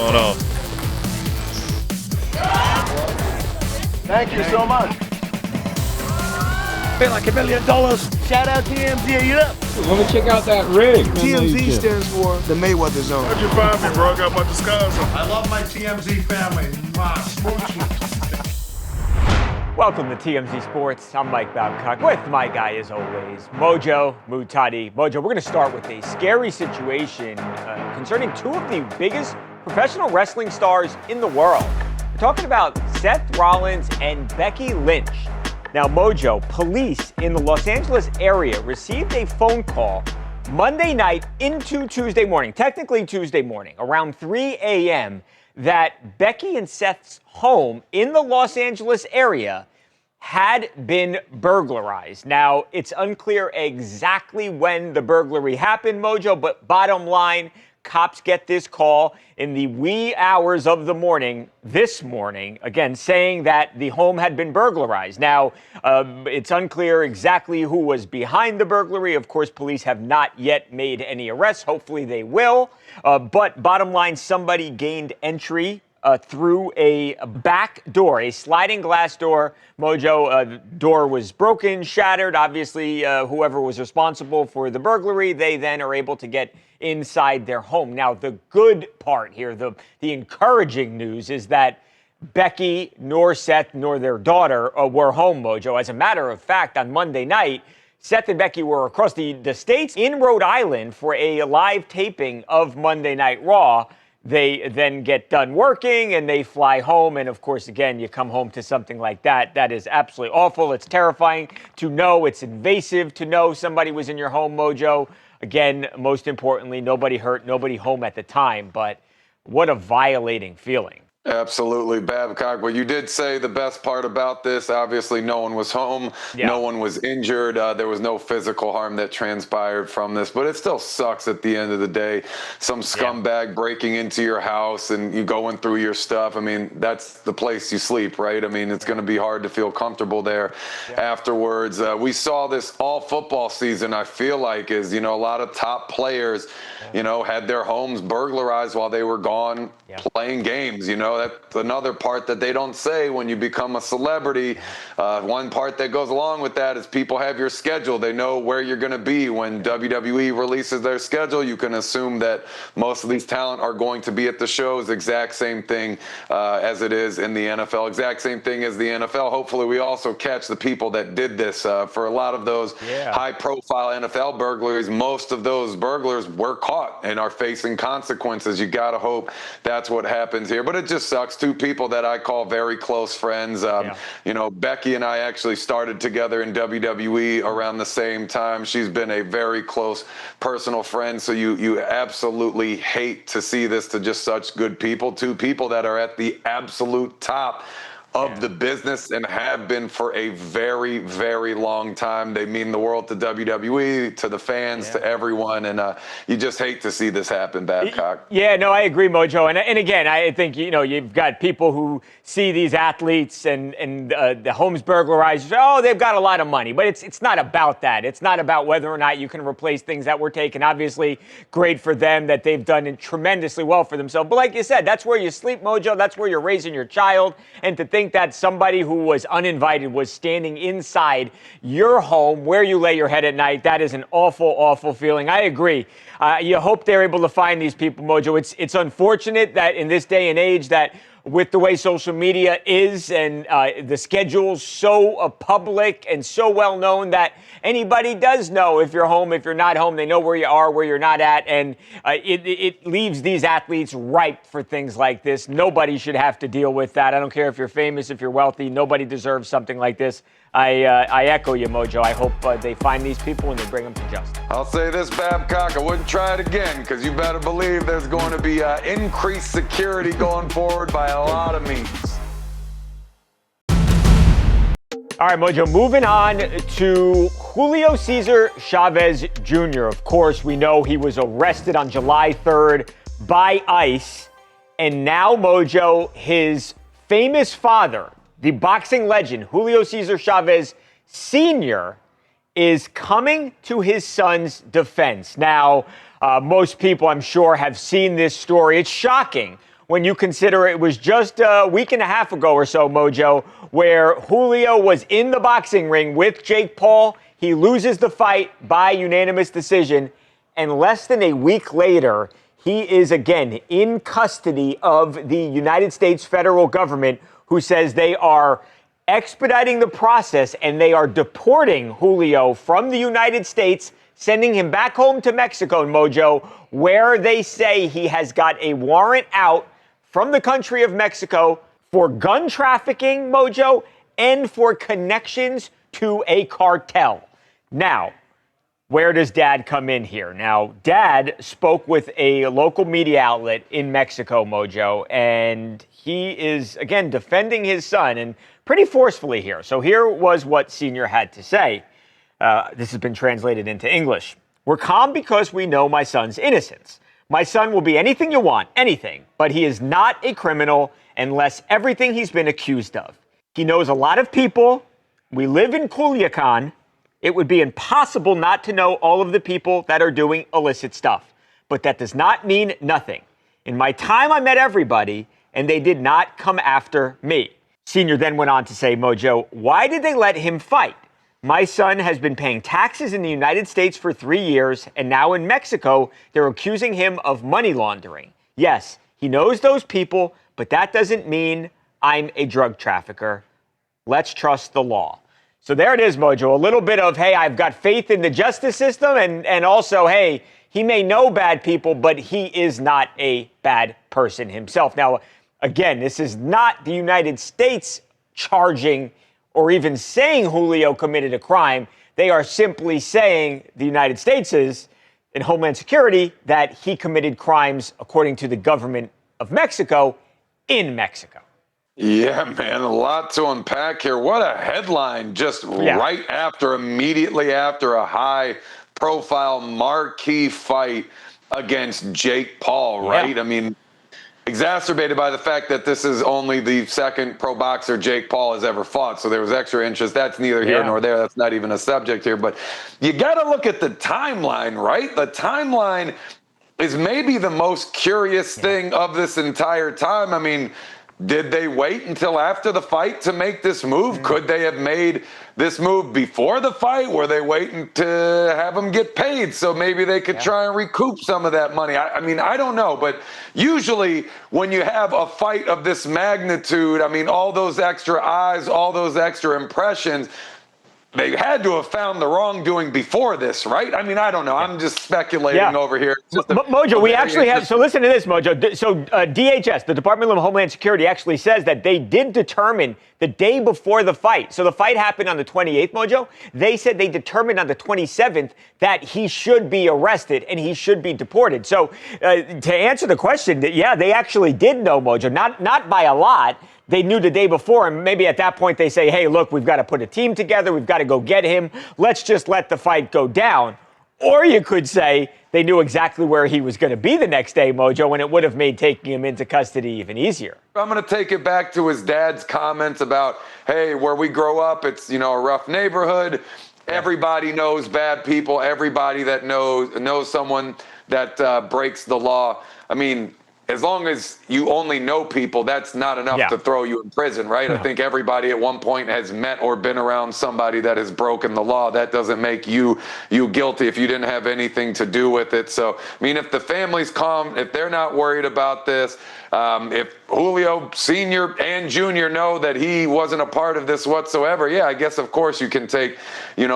going on. Thank you so much. Been like $1 million. Shout out TMZ, you up? Let me check out that rig. TMZ stands for the Mayweather Zone. How'd you find me, bro? I got my disguise on. I love my TMZ family. Smoochie. Welcome to TMZ Sports. I'm Mike Babcock with my guy, as always, Mojo Mutadi. Mojo, we're going to start with a scary situation concerning two of the biggest professional wrestling stars in the world. We're talking about Seth Rollins and Becky Lynch. Now, Mojo, police in the Los Angeles area received a phone call Monday night into Tuesday morning, technically Tuesday morning, around 3 a.m., that Becky and Seth's home in the Los Angeles area had been burglarized. Now, it's unclear exactly when the burglary happened, Mojo, but bottom line, cops get this call in the wee hours of the morning, this morning, again, saying that the home had been burglarized. Now, it's unclear exactly who was behind the burglary. Of course, police have not yet made any arrests. Hopefully they will. But bottom line, somebody gained entry through a back door, a sliding glass door. Mojo, the door was broken, shattered. Obviously, whoever was responsible for the burglary, they then are able to get inside their home. Now, the good part here, the encouraging news is that Becky, nor Seth, nor their daughter were home, Mojo. As a matter of fact, on Monday night, Seth and Becky were across the states in Rhode Island for a live taping of Monday Night Raw. They then get done working and they fly home. And of course, again, you come home to something like that. That is absolutely awful. It's terrifying to know. It's invasive to know somebody was in your home, Mojo. Again, most importantly, nobody hurt, nobody home at the time. But what a violating feeling. Absolutely, Babcock. Well, you did say the best part about this. Obviously, no one was home. Yeah. No one was injured. There was no physical harm that transpired from this. But it still sucks at the end of the day. Some scumbag breaking into your house and you going through your stuff. I mean, that's the place you sleep, right? I mean, it's going to be hard to feel comfortable there afterwards. We saw this all football season, I feel like, is, a lot of top players, had their homes burglarized while they were gone playing games, That's another part that they don't say when you become a celebrity. One part that goes along with that is people have your schedule. They know where you're going to be. When WWE releases their schedule, you can assume that most of these talent are going to be at the shows. Exact same thing as it is in the NFL. Exact same thing as the NFL. Hopefully we also catch the people that did this. For a lot of those high-profile NFL burglaries, most of those burglars were caught and are facing consequences. You got to hope that's what happens here. But it just sucks. Two people that I call very close friends. Becky and I actually started together in WWE around the same time. She's been a very close personal friend. So you absolutely hate to see this to just such good people. Two people that are at the absolute top of the business and have been for a very, very long time. They mean the world to WWE, to the fans, to everyone, and you just hate to see this happen, Babcock. Yeah, no, I agree, Mojo. And again, I think, you've got people who see these athletes and the homes burglarized, they've got a lot of money. But it's not about that. It's not about whether or not you can replace things that were taken. Obviously, great for them that they've done tremendously well for themselves. But like you said, that's where you sleep, Mojo. That's where you're raising your child. And to think that somebody who was uninvited was standing inside your home where you lay your head at night, that is an awful, awful feeling. I agree. You hope they're able to find these people, Mojo. It's unfortunate that in this day and age that with the way social media is and the schedule's so public and so well known that anybody does know if you're home, if you're not home. They know where you are, where you're not at, and it leaves these athletes ripe for things like this. Nobody should have to deal with that. I don't care if you're famous, if you're wealthy. Nobody deserves something like this. I echo you, Mojo. I hope they find these people and they bring them to justice. I'll say this, Babcock, I wouldn't try it again because you better believe there's going to be increased security going forward by a lot of means. All right, Mojo, moving on to Julio Cesar Chavez Jr. Of course, we know he was arrested on July 3rd by ICE. And now, Mojo, his famous father, the boxing legend, Julio Cesar Chavez Sr., is coming to his son's defense. Now, most people, I'm sure, have seen this story. It's shocking when you consider it was just a week and a half ago or so, Mojo, where Julio was in the boxing ring with Jake Paul. He loses the fight by unanimous decision. And less than a week later, he is again in custody of the United States federal government, who says they are expediting the process and they are deporting Julio from the United States, sending him back home to Mexico, Mojo, where they say he has got a warrant out from the country of Mexico for gun trafficking, Mojo, and for connections to a cartel. Now, where does Dad come in here? Now, Dad spoke with a local media outlet in Mexico, Mojo, and he is, again, defending his son, and pretty forcefully here. So here was what Senior had to say. This has been translated into English. We're calm because we know my son's innocence. My son will be anything you want, anything, but he is not a criminal unless everything he's been accused of. He knows a lot of people. We live in Culiacan. It would be impossible not to know all of the people that are doing illicit stuff. But that does not mean nothing. In my time, I met everybody, and they did not come after me. Senior then went on to say, Mojo, why did they let him fight? My son has been paying taxes in the United States for 3 years, and now in Mexico, they're accusing him of money laundering. Yes, he knows those people, but that doesn't mean I'm a drug trafficker. Let's trust the law. So there it is, Mojo. A little bit of, hey, I've got faith in the justice system, and also, hey, he may know bad people, but he is not a bad person himself. Now, again, this is not the United States charging or even saying Julio committed a crime. They are simply saying, the United States is, in Homeland Security, that he committed crimes according to the government of Mexico in Mexico. Yeah, man, a lot to unpack here. What a headline just right after, immediately after a high-profile marquee fight against Jake Paul, right? I mean, exacerbated by the fact that this is only the second pro boxer Jake Paul has ever fought, so there was extra interest. That's neither here nor there. That's not even a subject here. But you got to look at the timeline, right? The timeline is maybe the most curious thing of this entire time. I mean, did they wait until after the fight to make this move? Could they have made this move before the fight? Were they waiting to have him get paid so maybe they could try and recoup some of that money? I mean, I don't know. But usually when you have a fight of this magnitude, I mean, all those extra eyes, all those extra impressions, they had to have found the wrongdoing before this, right? I mean, I don't know. I'm just speculating over here. Mojo, we actually have, so listen to this, Mojo. So DHS, the Department of Homeland Security, actually says that they did determine the day before the fight. So the fight happened on the 28th, Mojo. They said they determined on the 27th that he should be arrested and he should be deported. So to answer the question, yeah, they actually did know, Mojo, not by a lot. They knew the day before, and maybe at that point they say, hey, look, we've got to put a team together. We've got to go get him. Let's just let the fight go down. Or you could say they knew exactly where he was going to be the next day, Mojo, and it would have made taking him into custody even easier. I'm going to take it back to his dad's comments about, hey, where we grow up, it's, you know, a rough neighborhood. Everybody knows bad people. Everybody that knows someone that breaks the law. I mean, as long as you only know people, that's not enough to throw you in prison, right? I think everybody at one point has met or been around somebody that has broken the law. That doesn't make you guilty if you didn't have anything to do with it. So, I mean, if the family's calm, if they're not worried about this, if Julio Sr. and Jr. know that he wasn't a part of this whatsoever, I guess, of course, you can take,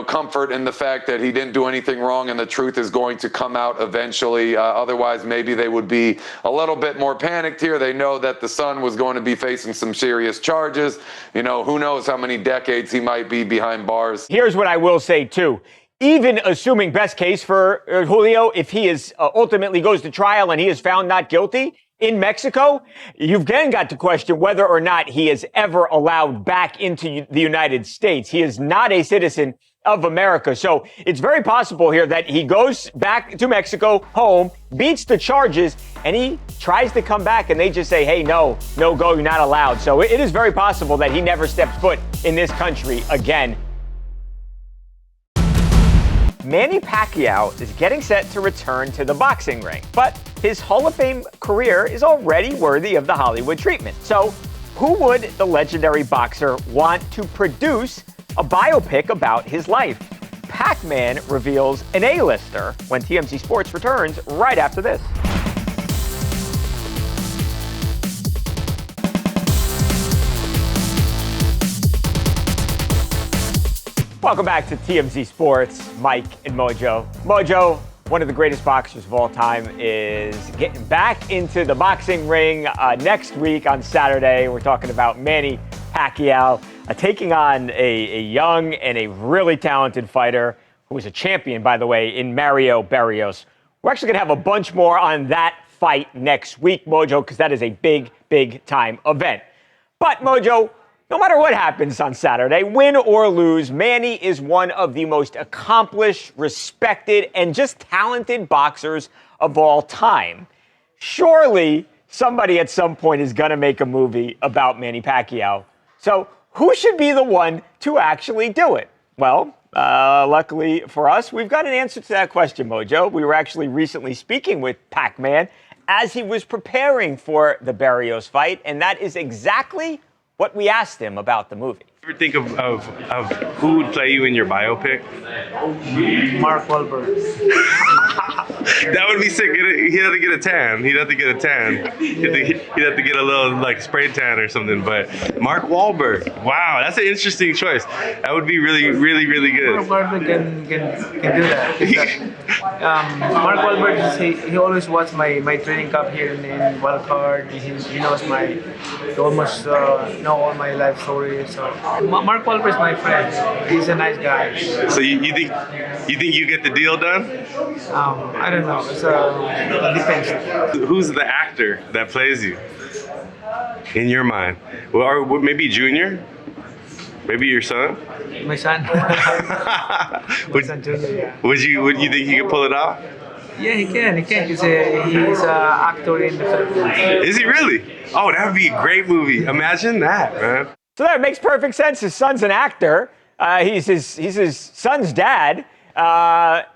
comfort in the fact that he didn't do anything wrong and the truth is going to come out eventually. Otherwise, maybe they would be a little bit more panicked here. They know that the son was going to be facing some serious charges. Who knows how many decades he might be behind bars. Here's what I will say, too. Even assuming best case for Julio, if he is ultimately goes to trial and he is found not guilty in Mexico, you've then got to question whether or not he is ever allowed back into the United States. He is not a citizen of America. So it's very possible here that he goes back to Mexico, home, beats the charges, and he tries to come back and they just say, hey, no go, you're not allowed. So it is very possible that he never steps foot in this country again. Manny Pacquiao is getting set to return to the boxing ring, but his Hall of Fame career is already worthy of the Hollywood treatment. So, who would the legendary boxer want to produce a biopic about his life? Pac-Man reveals an A-lister when TMZ Sports returns right after this. Welcome back to TMZ Sports. Mike and Mojo. Mojo, one of the greatest boxers of all time, is getting back into the boxing ring next week on Saturday. We're talking about Manny Pacquiao taking on a young and a really talented fighter who is a champion, by the way, in Mario Barrios. We're actually going to have a bunch more on that fight next week, Mojo, because that is a big, big time event. But, Mojo, no matter what happens on Saturday, win or lose, Manny is one of the most accomplished, respected, and just talented boxers of all time. Surely somebody at some point is going to make a movie about Manny Pacquiao. So who should be the one to actually do it? Well, luckily for us, we've got an answer to that question, Mojo. We were actually recently speaking with Pac-Man as he was preparing for the Barrios fight, and that is exactly what we asked him about the movie. You ever think of who would play you in your biopic? Mark Wahlberg. That would be sick. He'd have to get a tan. He'd have to get a little like spray tan or something. But Mark Wahlberg. Wow, that's an interesting choice. That would be really, really, really good. Mark Wahlberg can do that. Mark Wahlberg, he always watched my training camp here in Wildcard. He knows he almost know all my life stories. So Mark Wahlberg is my friend. He's a nice guy. So you think you get the deal done? I don't know. It depends. Who's the actor that plays you in your mind? Well, or maybe Junior? Maybe your son? My son. My son Junior, yeah. Would you think he could pull it off? Yeah, he can. He's an actor in the Philippines. Is he really? Oh, that would be a great movie. Imagine that, man. So that makes perfect sense. His son's an actor. He's his son's dad.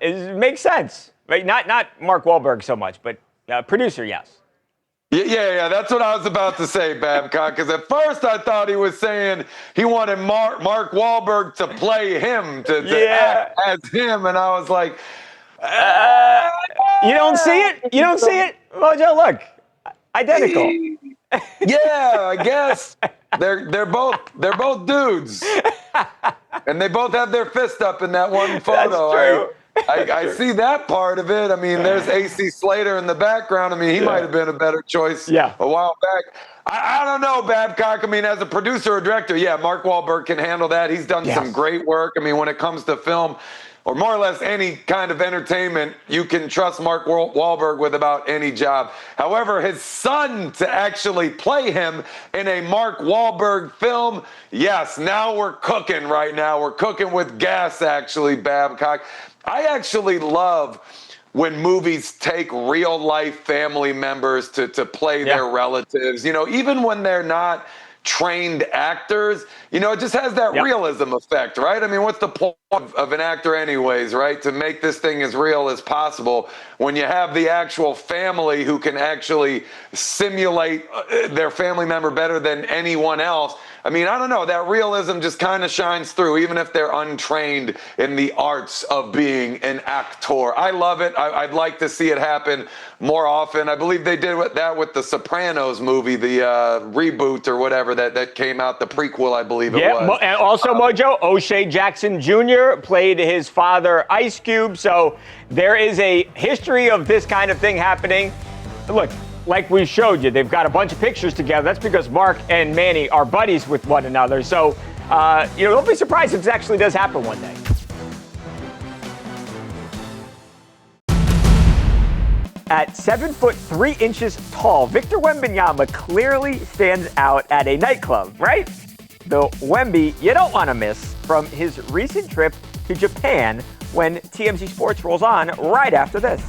It makes sense, right? Not Mark Wahlberg so much, but producer, yes. Yeah, that's what I was about to say, Babcock, because at first I thought he was saying he wanted Mark Wahlberg to play him, to act as him, and I was like, you don't see it? You don't see it? Mojo, look, identical. Yeah, I guess they're both dudes, and they both have their fist up in that one photo. That's true. I see that part of it. I mean, there's AC Slater in the background. I mean, he might have been a better choice a while back. I don't know, Babcock. I mean, as a producer or director, Mark Wahlberg can handle that. He's done some great work. I mean, when it comes to film, or more or less any kind of entertainment, you can trust Mark Wahlberg with about any job. However, his son to actually play him in a Mark Wahlberg film, yes, now we're cooking right now. We're cooking with gas, actually, Babcock. I actually love when movies take real-life family members to play their relatives, even when they're not trained actors, it just has that realism effect, right? I mean, what's the point of an actor anyways, right? To make this thing as real as possible when you have the actual family who can actually simulate their family member better than anyone else. I mean, I don't know, that realism just kind of shines through, even if they're untrained in the arts of being an actor. I love it. I'd like to see it happen more often. I believe they did that with the Sopranos movie, the reboot or whatever that came out, the prequel, I believe it was. And also, Mojo, O'Shea Jackson Jr. played his father, Ice Cube. So there is a history of this kind of thing happening. Look, like we showed you, they've got a bunch of pictures together. That's because Mark and Manny are buddies with one another. So, don't be surprised if this actually does happen one day. At 7'3" tall, Victor Wembanyama clearly stands out at a nightclub, right? The Wemby you don't want to miss from his recent trip to Japan when TMZ Sports rolls on right after this.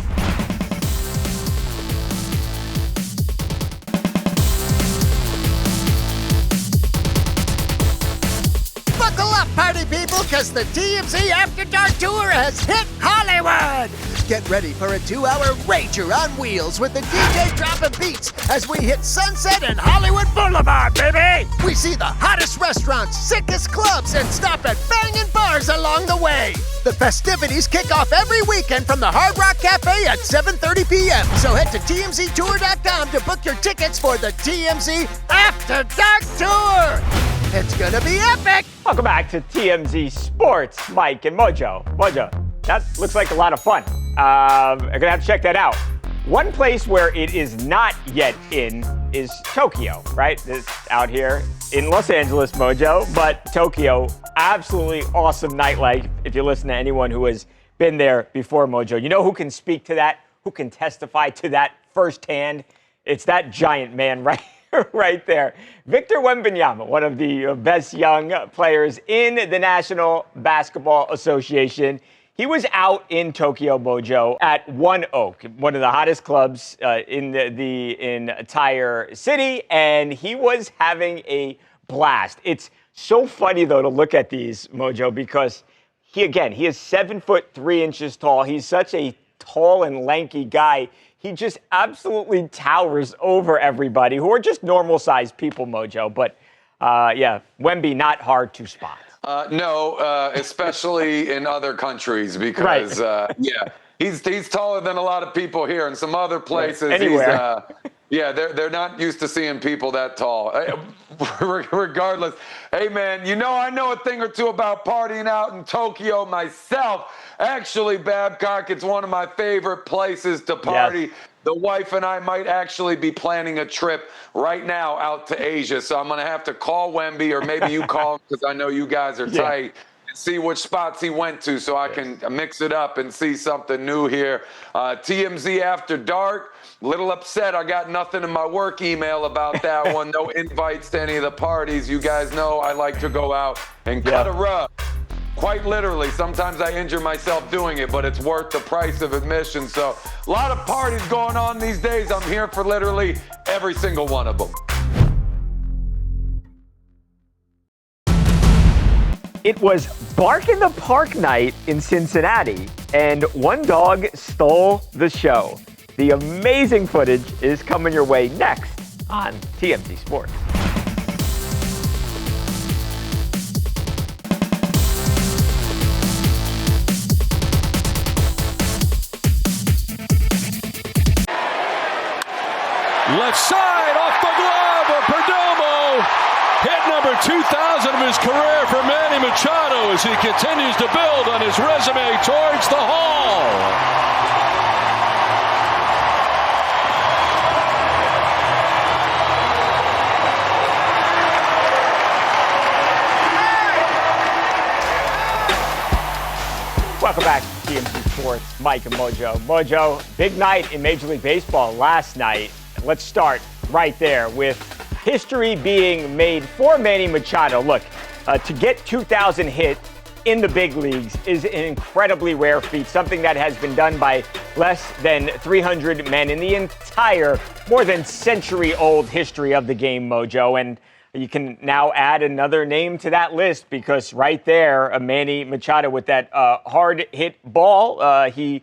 Buckle up, party people, because the TMZ After Dark Tour has hit Hollywood. Get ready for a 2-hour rager on wheels with the DJ dropping beats as we hit Sunset and Hollywood Boulevard, baby. We see the hottest restaurants, sickest clubs, and stop at banging bars along the way. The festivities kick off every weekend from the Hard Rock Cafe at 7:30 p.m. So head to TMZTour.com to book your tickets for the TMZ After Dark Tour. It's gonna be epic. Welcome back to TMZ Sports, Mike and Mojo. Mojo, that looks like a lot of fun. I'm gonna have to check that out. One place where it is not yet in is Tokyo, right? It's out here in Los Angeles, Mojo, but Tokyo, absolutely awesome nightlife. If you listen to anyone who has been there before, Mojo, you know who can speak to that, who can testify to that firsthand? It's that giant man right there. Victor Wembanyama, one of the best young players in the National Basketball Association. He was out in Tokyo, Mojo, at One Oak, one of the hottest clubs in the entire city, and he was having a blast. It's so funny, though, to look at these, Mojo, because he is 7'3" tall. He's such a tall and lanky guy. He just absolutely towers over everybody who are just normal-sized people, Mojo. But, Wemby, not hard to spot. No, especially in other countries because, he's taller than a lot of people here. In some other places, anywhere. They're not used to seeing people that tall. Regardless, hey, man, I know a thing or two about partying out in Tokyo myself. Actually, Babcock, it's one of my favorite places to party. Yes. The wife and I might actually be planning a trip right now out to Asia. So I'm going to have to call Wemby, or maybe you call him because I know you guys are tight, and see which spots he went to so I can mix it up and see something new here. TMZ After Dark, little upset. I got nothing in my work email about that one. No invites to any of the parties. You guys know I like to go out and cut a rug. Quite literally, sometimes I injure myself doing it, but it's worth the price of admission. So a lot of parties going on these days. I'm here for literally every single one of them. It was Bark in the Park night in Cincinnati, and one dog stole the show. The amazing footage is coming your way next on TMZ Sports. Left side off the glove of Perdomo. Hit number 2,000 of his career for Manny Machado as he continues to build on his resume towards the Hall. Welcome back to TMZ Sports, Mike and Mojo. Mojo, big night in Major League Baseball last night. Let's start right there with history being made for Manny Machado. Look, to get 2,000 hit in the big leagues is an incredibly rare feat, something that has been done by less than 300 men in the entire, more than century-old history of the game, Mojo. And you can now add another name to that list because right there, Manny Machado with that hard hit ball, he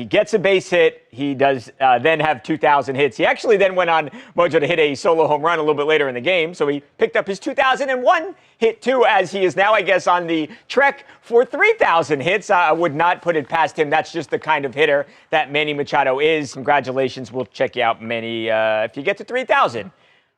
gets a base hit. He does then have 2,000 hits. He actually then went on, Mojo, to hit a solo home run a little bit later in the game. So he picked up his 2001 hit too, as he is now, I guess, on the trek for 3,000 hits. I would not put it past him. That's just the kind of hitter that Manny Machado is. Congratulations. We'll check you out, Manny, if you get to 3,000.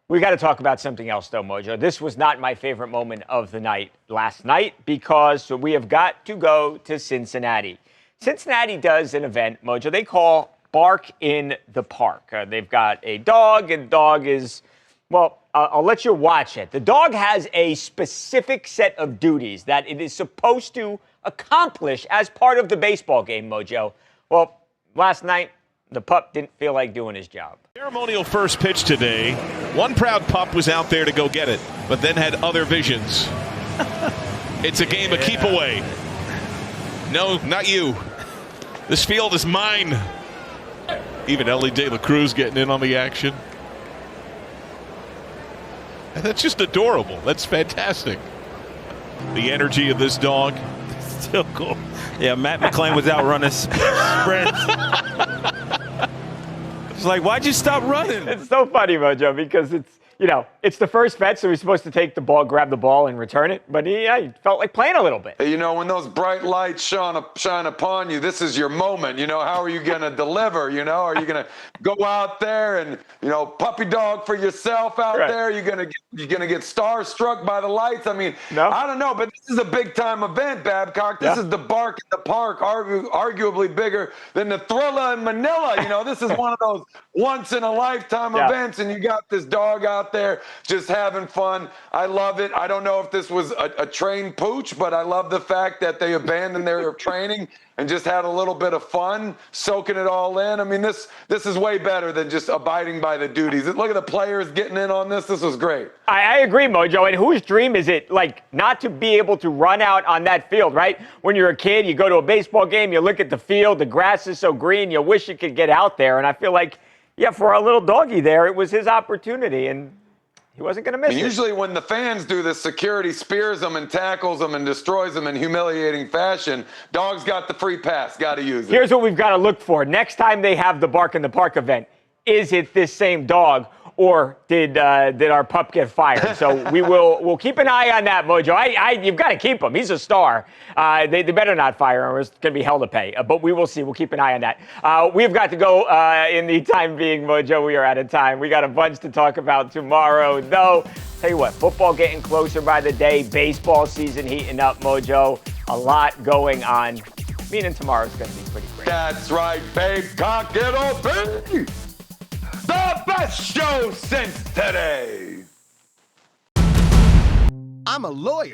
We got to talk about something else, though, Mojo. This was not my favorite moment of the night last night because we have got to go to Cincinnati. Cincinnati does an event, Mojo, they call Bark in the Park. They've got a dog, and the dog is, well, I'll let you watch it. The dog has a specific set of duties that it is supposed to accomplish as part of the baseball game, Mojo. Well, last night, the pup didn't feel like doing his job. Ceremonial first pitch today. One proud pup was out there to go get it, but then had other visions. It's a game of keep away. No, not you. This field is mine. Even Ellie De La Cruz getting in on the action. And that's just adorable. That's fantastic. The energy of this dog. Still cool. Yeah, Matt McClain was out running sprints. It's like, why'd you stop running? It's so funny, Mojo, because it's the first vet, so he's supposed to take the ball, grab the ball, and return it. But he felt like playing a little bit. You know, when those bright lights shine upon you, this is your moment. You know, how are you going to deliver? You know, are you going to go out there and, puppy dog for yourself out there? You're going to get starstruck by the lights? I mean, no. I don't know, but this is a big-time event, Babcock. This is the bark in the park, arguably bigger than the Thrilla in Manila. This is one of those once-in-a-lifetime events, and you got this dog out there just having fun. I love it. I don't know if this was a trained pooch, but I love the fact that they abandoned their training and just had a little bit of fun, soaking it all in. I mean, this is way better than just abiding by the duties. Look at the players getting in on this. This was great. I agree, Mojo. And whose dream is it, not to be able to run out on that field, right? When you're a kid, you go to a baseball game, you look at the field, the grass is so green, you wish you could get out there. And I feel like, for our little doggy there, it was his opportunity, and he wasn't going to miss it. Usually when the fans do this, security spears them and tackles them and destroys them in humiliating fashion. Dog's got the free pass. Got to use it. Here's what we've got to look for. Next time they have the Bark in the Park event, is it this same dog, or did our pup get fired? So we'll keep an eye on that, Mojo. You've got to keep him. He's a star. They better not fire him, or it's going to be hell to pay. But we will see. We'll keep an eye on that. We've got to go in the time being, Mojo. We are out of time. We got a bunch to talk about tomorrow, though. Tell you what, football getting closer by the day. Baseball season heating up, Mojo. A lot going on. Meaning tomorrow's going to be pretty great. That's right, babe. Cock, it'll be the best show since today. I'm a lawyer.